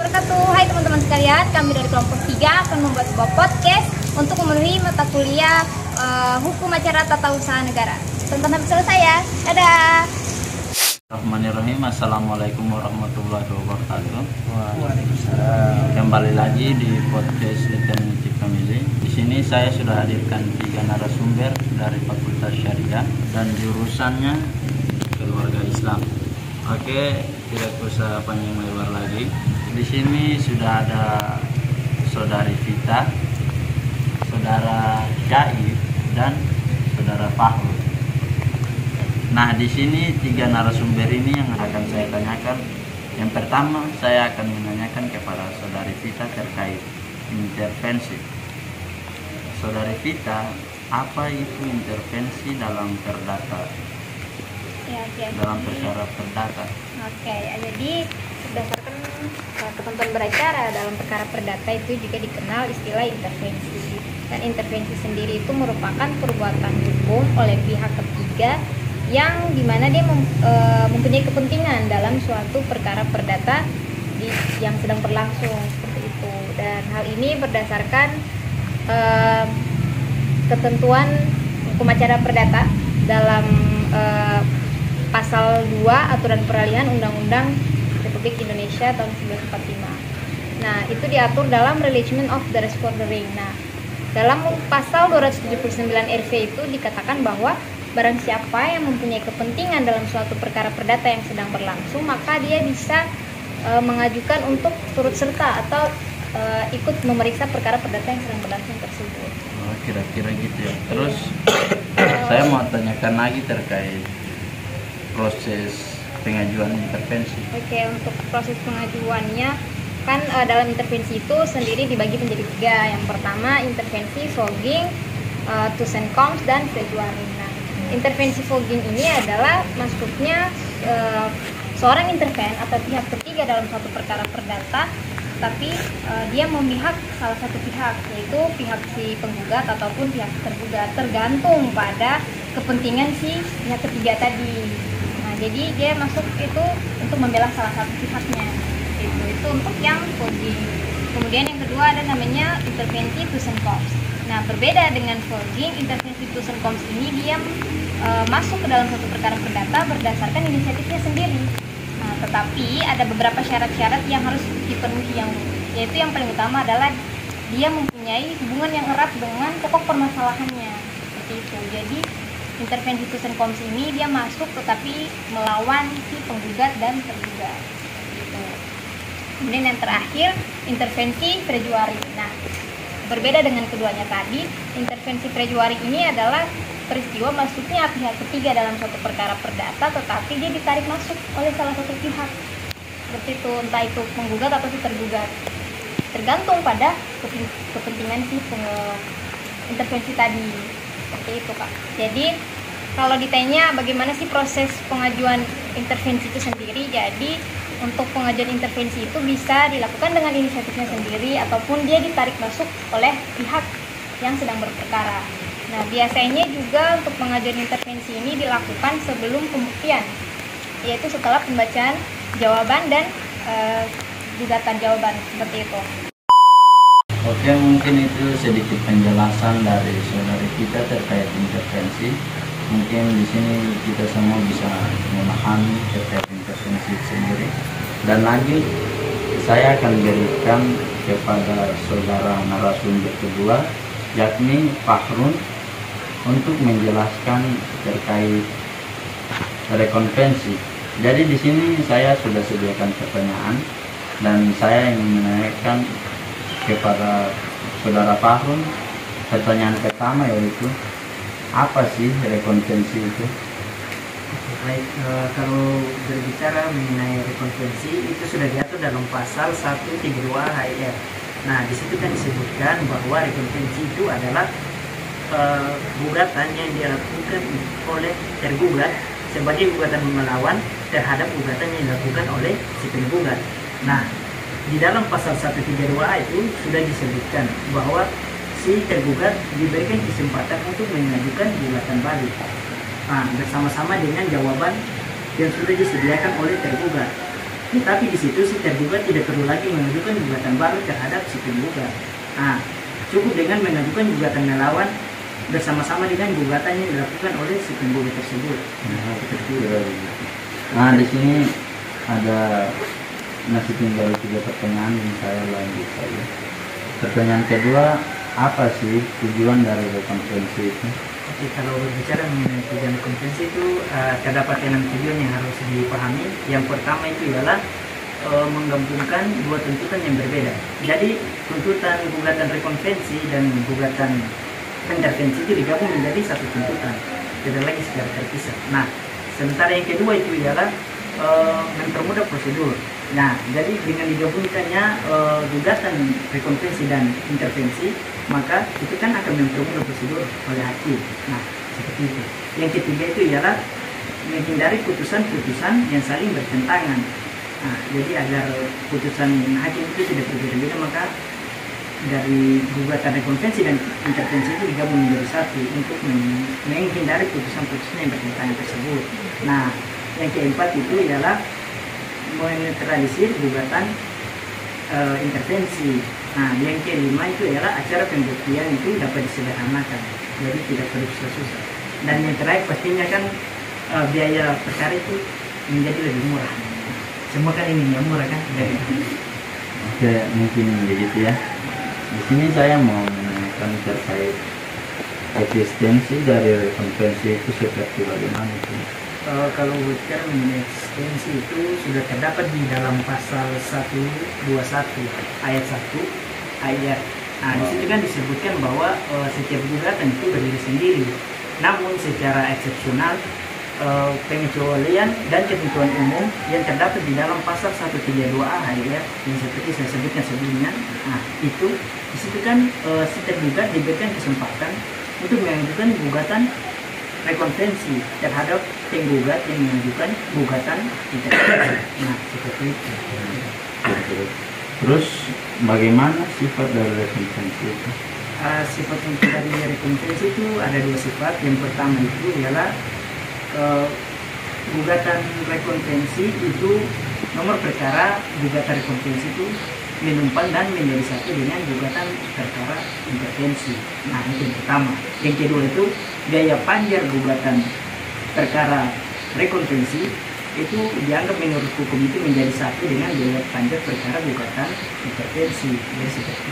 wabarakatuh. Hai teman-teman sekalian, kami dari kelompok 3 akan membuat sebuah podcast untuk memenuhi mata kuliah Hukum Acara Tata Usaha Negara. Tonton sampai selesai ya. Dadah. Bismillahirrahmanirrahim. Assalamualaikum warahmatullahi wabarakatuh. Waalaikumsalam. Kembali lagi di podcast Determinasi Family. Di sini saya sudah hadirkan 3 narasumber dari Fakultas Syariah dan jurusannya Keluarga Islam. Oke, tidak usah panjang lebar lagi. Di sini sudah ada Saudari Vita, Saudara Jaib, dan Saudara Fahrul. Nah, di sini 3 narasumber ini yang akan saya tanyakan. Yang pertama, saya akan menanyakan kepada Saudari Vita terkait intervensi. Saudari Vita, apa itu intervensi dalam perdata? Dalam perkara perdata. Jadi berdasarkan ketentuan beracara dalam perkara perdata itu juga dikenal istilah intervensi. Dan intervensi sendiri itu merupakan perbuatan hukum oleh pihak ketiga yang dimana dia mempunyai kepentingan dalam suatu perkara perdata yang sedang berlangsung seperti itu. Dan hal ini berdasarkan ketentuan hukum acara perdata dalam pasal 2 aturan peralihan Undang-Undang Republik Indonesia tahun 1945. Nah, itu diatur dalam Relation of the Respondering. Nah, dalam pasal 279 RV itu dikatakan bahwa barang siapa yang mempunyai kepentingan dalam suatu perkara perdata yang sedang berlangsung, maka dia bisa mengajukan untuk turut serta atau ikut memeriksa perkara perdata yang sedang berlangsung tersebut. Oh, kira-kira gitu ya. Terus saya mau tanyakan lagi terkait proses pengajuan intervensi. Oke, untuk proses pengajuannya kan dalam intervensi itu sendiri dibagi menjadi 3. Yang pertama intervensi fogging, tus and comes, dan prejuaring. Nah, intervensi fogging ini adalah maksudnya seorang interven atau pihak ketiga dalam suatu perkara perdata, tapi dia memihak salah satu pihak, yaitu pihak si penggugat ataupun pihak tergugat, tergantung pada kepentingan si pihak ketiga tadi. Nah, jadi dia masuk itu untuk membela salah satu pihaknya. Itu untuk yang fogging. Kemudian yang kedua ada namanya intervensi tus and comes. Nah, berbeda dengan fogging, intervensi tus and comes ini dia masuk ke dalam suatu perkara perdata berdasarkan inisiatifnya sendiri. Nah, tetapi ada beberapa syarat-syarat yang harus dipenuhi, yaitu yang paling utama adalah dia mempunyai hubungan yang erat dengan pokok permasalahannya. Seperti itu. Jadi intervensi tus and comes ini dia masuk tetapi melawan si penggugat dan tergugat. Gitu. Kemudian yang terakhir intervensi prejuaring. Nah, berbeda dengan keduanya tadi, intervensi prejuaring ini adalah peristiwa masuknya pihak ketiga dalam suatu perkara perdata, tetapi dia ditarik masuk oleh salah satu pihak. Seperti itu, entah itu penggugat atau si tergugat. Tergantung pada kepentingan si intervensi tadi. Seperti itu, Kak. Jadi kalau ditanya bagaimana sih proses pengajuan intervensi itu sendiri, jadi untuk pengajuan intervensi itu bisa dilakukan dengan inisiatifnya sendiri ataupun dia ditarik masuk oleh pihak yang sedang berperkara. Nah, biasanya juga untuk pengajuan intervensi ini dilakukan sebelum pembuktian, yaitu setelah pembacaan jawaban dan gugatan jawaban, seperti itu. Oke, mungkin itu sedikit penjelasan dari Saudari kita terkait intervensi. Mungkin di sini kita semua bisa memahami terkait intervensi sendiri. Dan lagi saya akan berikan kepada saudara narasumber kedua, yakni Fahrul, untuk menjelaskan terkait rekonvensi. Jadi di sini saya sudah sediakan pertanyaan dan saya ingin menanyakan kepada saudara Fahrul. Pertanyaan pertama yaitu, apa sih rekonvensi itu? Baik, kalau berbicara mengenai rekonvensi itu sudah diatur dalam pasal 132 HIR. Nah, di situ kan disebutkan bahwa rekonvensi itu adalah gugatan yang dilakukan oleh tergugat sebagai gugatan melawan terhadap gugatan yang dilakukan oleh si penggugat. Nah, di dalam pasal 132A itu sudah disebutkan bahwa si tergugat diberikan kesempatan untuk mengajukan gugatan balik. Nah, bersama-sama dengan jawaban yang sudah disediakan oleh tergugat. Tetapi di situ si tergugat tidak perlu lagi mengajukan gugatan baru terhadap si penggugat. Nah, cukup dengan mengajukan gugatan melawan bersama-sama dengan gugatan yang dilakukan oleh si penggugat tersebut. Nah, di sini ada masih tinggal 3 pertanyaan yang saya lanjut saja. Pertanyaan kedua, apa sih tujuan dari rekonferensi itu? Oke, kalau berbicara mengenai tujuan konferensi itu terdapat 6 tujuan yang harus dipahami. Yang pertama itu ialah menggabungkan 2 tuntutan yang berbeda. Jadi tuntutan gugatan rekonferensi dan gugatan intervensi itu digabung menjadi satu tuntutan, tidak lagi secara terpisah. Nah, sementara yang kedua itu ialah mempermudah prosedur. Nah, jadi dengan digabungkannya gugatan rekonferensi dan intervensi, maka itu kan akan mempermudah prosedur oleh hakim. Nah, seperti itu. Yang ketiga itu ialah menghindari putusan-putusan yang saling bertentangan. Nah, jadi agar putusan hakim itu tidak berbeda-beda, maka dari gugatan rekonferensi dan intervensi itu digabung menjadi satu untuk menghindari putusan-putusan yang bertentangan tersebut. Nah, yang keempat itu ialah menetralisir gugatan intervensi. Nah, yang kelima itu ialah acara pembuktian itu dapat disederhanakan, jadi tidak perlu susah-susah. Dan yang terakhir pastinya kan biaya perkara itu menjadi lebih murah. Semua kan ini yang murah kan? Oke, mungkin begitu ya. Di sini saya mau menanyakan terkait eksistensi dari rekonferensi itu seperti bagaimana itu? Kalau bicara mengenai eksistensi itu sudah terdapat di dalam pasal 121 ayat 1 ayat. Nah, di situ kan disebutkan bahwa setiap gugatan itu berdiri sendiri. Namun secara eksepsional pengecualian dan ketentuan umum yang terdapat di dalam pasal 132A ya, yang seperti saya sebutkan sebelumnya. Nah, itu di situ kan si tergugat diberikan kesempatan untuk mengajukan gugatan rekonferensi terhadap penggugat yang mengajukan gugatan intervensi. Nah, seperti itu. Terus bagaimana sifat dari rekonferensi itu? Sifat untuk dari rekonferensi itu ada 2 sifat. Yang pertama itu ialah gugatan rekonferensi itu nomor perkara gugatan rekonferensi itu menumpang dan menjadi satu dengan gugatan perkara intervensi. Nah, itu yang pertama. Yang kedua itu biaya panjar gugatan perkara rekonferensi itu dianggap menurut hukum itu menjadi satu dengan biaya panjar perkara gugatan intervensi.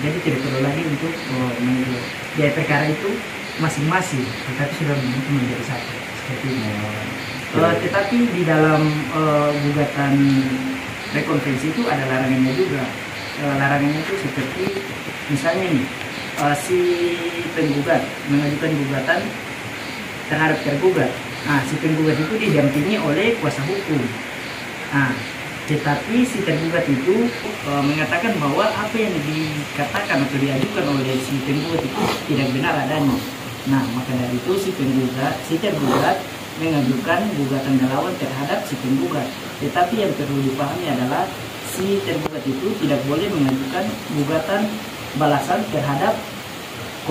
Jadi tidak perlu lagi untuk biaya perkara itu masing-masing, tetapi sudah menjadi satu. Seperti itu. Tetapi di dalam gugatan rekonferensi itu ada larangannya juga. Larangannya itu seperti misalnya nih, si penggugat mengajukan gugatan terhadap tergugat. Nah, si penggugat itu didampingi oleh kuasa hukum. Nah, tetapi si tergugat itu mengatakan bahwa apa yang dikatakan atau diajukan oleh si penggugat itu tidak benar adanya. Nah, maka dari itu si tergugat mengajukan gugatan melawan terhadap si penggugat. Tetapi yang perlu dipahami adalah si tergugat itu tidak boleh mengajukan gugatan balasan terhadap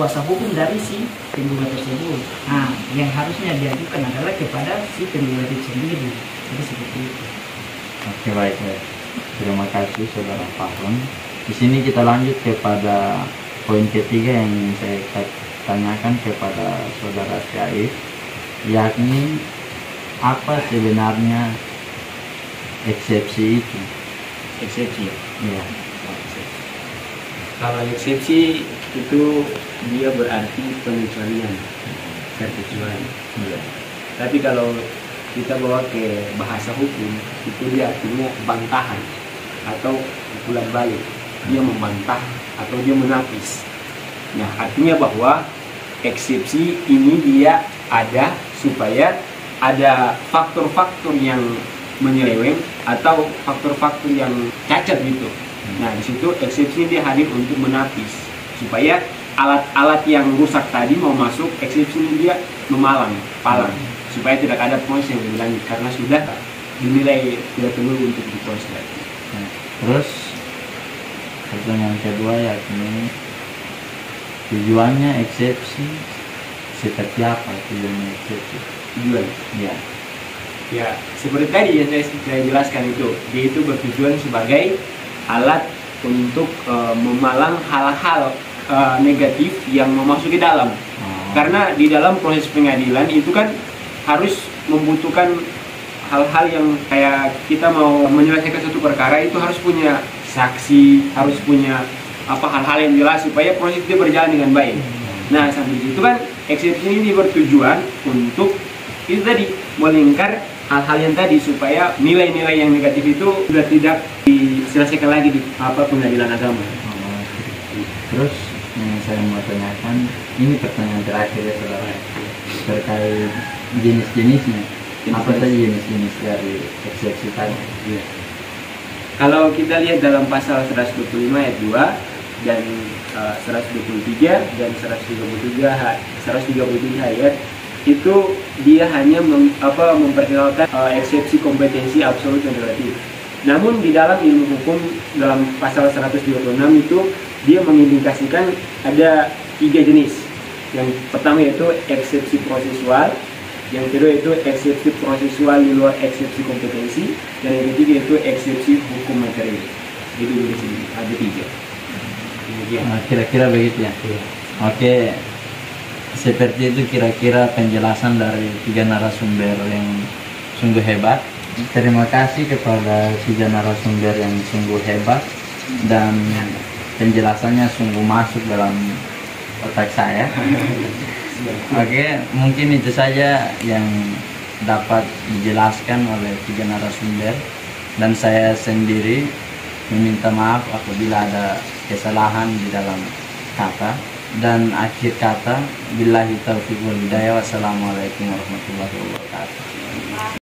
kuasa hukum dari si penggugat tersebut. Nah, yang harusnya diajukan adalah kepada si penggugat itu sendiri. Jadi seperti itu. Oke, baik. Terima kasih Saudara Fahrun. Di sini kita lanjut kepada poin ketiga yang saya tanyakan kepada Saudara Syaif, yakni apa sebenarnya eksepsi itu? Eksepsi ya? Iya. Kalau eksepsi itu dia berarti pengecualian, terkecuali. Iya. Tapi kalau kita bawa ke bahasa hukum, itu dia artinya bantahan atau pukulan balik. Dia membantah atau dia menapis. Nah, artinya bahwa eksepsi ini dia ada supaya ada faktor-faktor yang menyeleweng atau faktor-faktor yang cacat gitu. Nah, di situ eksepsi dia hadir untuk menapis supaya alat-alat yang rusak tadi mau masuk, eksepsi ini dia palang supaya tidak ada proses yang lebih lanjut karena sudah dinilai tidak perlu untuk diproses lagi. Terus pertanyaan kedua yakni tujuannya eksepsi seperti apa tujuannya eksepsi? Tujuan. Ya. Ya, seperti tadi yang saya jelaskan itu, dia itu bertujuan sebagai alat untuk memalang hal-hal negatif yang memasuki dalam. Karena di dalam proses pengadilan itu kan harus membutuhkan hal-hal yang kayak kita mau menyelesaikan suatu perkara itu harus punya saksi, harus punya hal-hal yang jelas supaya proses itu berjalan dengan baik. Nah, sampai situ kan eksepsi ini bertujuan untuk itu tadi melingkar hal-hal yang tadi supaya nilai-nilai yang negatif itu sudah tidak diselesaikan lagi di pengadilan agama. Terus yang saya mau tanyakan, ini pertanyaan terakhir ya saudara, terkait jenis-jenisnya. Apa saja jenis-jenis dari eksepsi tadi? Ya. Kalau kita lihat dalam pasal 125 ayat 2 dan 123 dan 133 ayat itu dia hanya memperkenalkan eksepsi kompetensi absolut dan relatif. Namun di dalam ilmu hukum dalam pasal 126 itu dia mengindikasikan ada 3 jenis. Yang pertama yaitu eksepsi prosesual, yang kedua itu eksepsi prosesual di luar eksepsi kompetensi, dan yang ketiga itu eksepsi hukum material. Jadi di sini ada 3. Kira-kira begitu ya. Oke. Seperti itu kira-kira penjelasan dari 3 narasumber yang sungguh hebat. Terima kasih kepada 3 narasumber yang sungguh hebat dan penjelasannya sungguh masuk dalam otak saya. Oke, mungkin itu saja yang dapat dijelaskan oleh 3 narasumber, dan saya sendiri meminta maaf apabila ada kesalahan di dalam kata. Dan akhir kata, billahi taufiq wal hidayah, wassalamualaikum warahmatullahi wabarakatuh.